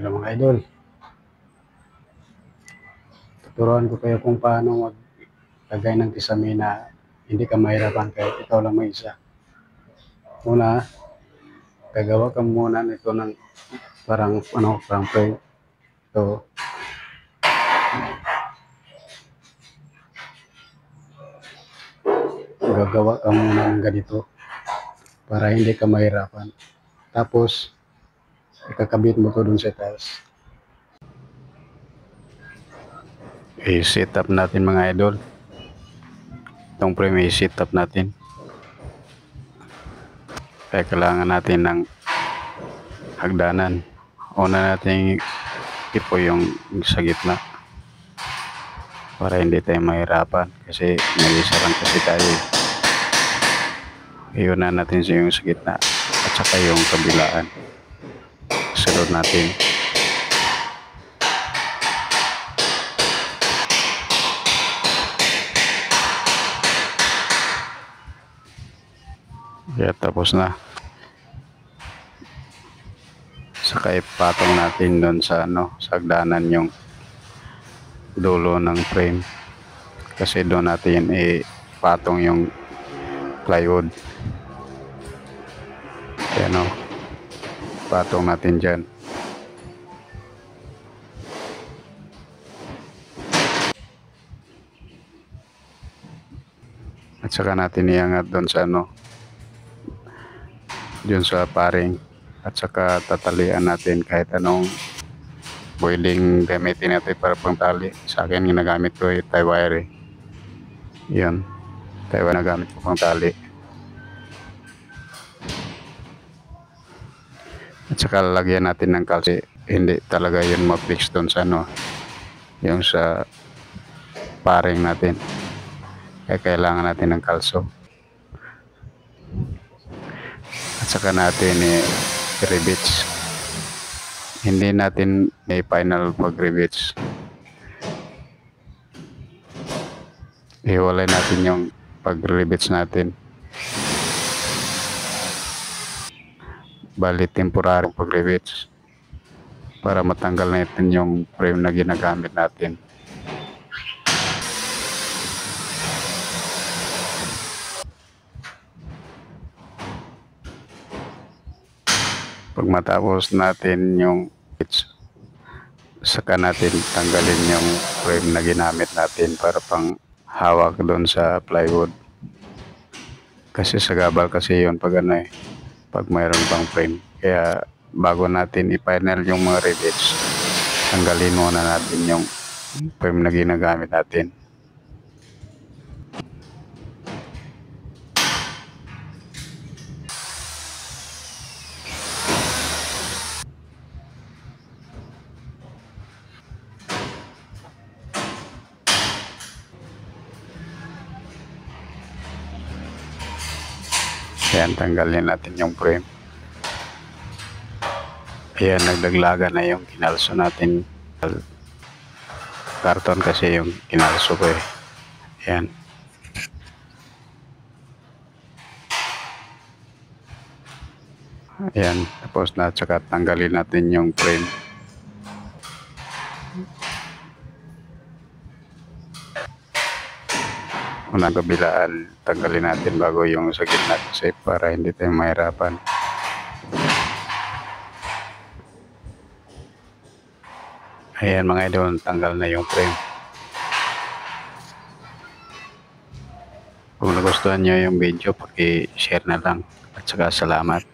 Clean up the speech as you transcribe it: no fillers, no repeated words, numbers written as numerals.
Hello mga idol, tuturuan ko kayo kung paano maglagay ng kisame na hindi ka mahirapan kahit ikaw lang may isa. Una, gagawa ka muna nito ng parang frame. Ito, gagawa ka muna ng ganito para hindi ka mahirapan. Tapos, ikakabit mo to dun sa taas. I-set up natin mga idol. Itong frame i-set up natin. Kaya kailangan natin ng hagdanan. Una natin ipo yung sa gitna para hindi tayo mahirapan kasi nag-isa lang kasi tayo. Iuna natin yung sa gitna at saka yung kabilaan. Sunod natin. Kaya tapos na. Saka ipatong natin doon sa sa hagdanan yung dulo ng frame. Kasi doon natin ipatong yung plywood. Ayan o. Patong natin dyan. At saka natin iangat doon sa dun sa paring. At saka tatalian natin kahit anong pwedeng gamitin natin para pang tali. Sa akin ginagamit ko tie wire. Yan. Tie wire na gamit ko pang tali. At saka lalagyan natin ng kalso. Hindi talaga yun ma-fix doon sa yung sa paring natin. Kaya kailangan natin ng kalso. At saka natin i-rivets. Hindi natin final pag-rivets. Iwalay natin yung pag-rivets natin. Bali temporary pag-rivets para matanggal natin yung frame na ginagamit natin. Pag matapos natin yung saka natin tanggalin yung frame na ginamit natin para pang hawak doon sa plywood. Kasi sa gabal kasi yun pag pag mayroon pang frame. Kaya bago natin i-final yung mga rivets, tanggalin muna natin yung frame na ginagamit natin. Ayan, tanggalin natin yung frame. Ayan, nagdaglaga na yung kinalso natin. Karton kasi yung kinalso ko Ayan. Ayan, tapos na, tsaka tanggalin natin yung frame. Unang kabilaan, tanggalin natin bago yung sa gitna kasi para hindi tayo mahirapan. Ayan mga idol, tanggal na yung frame. Kung nagustuhan nyo yung video, paki-share na lang. At saka salamat.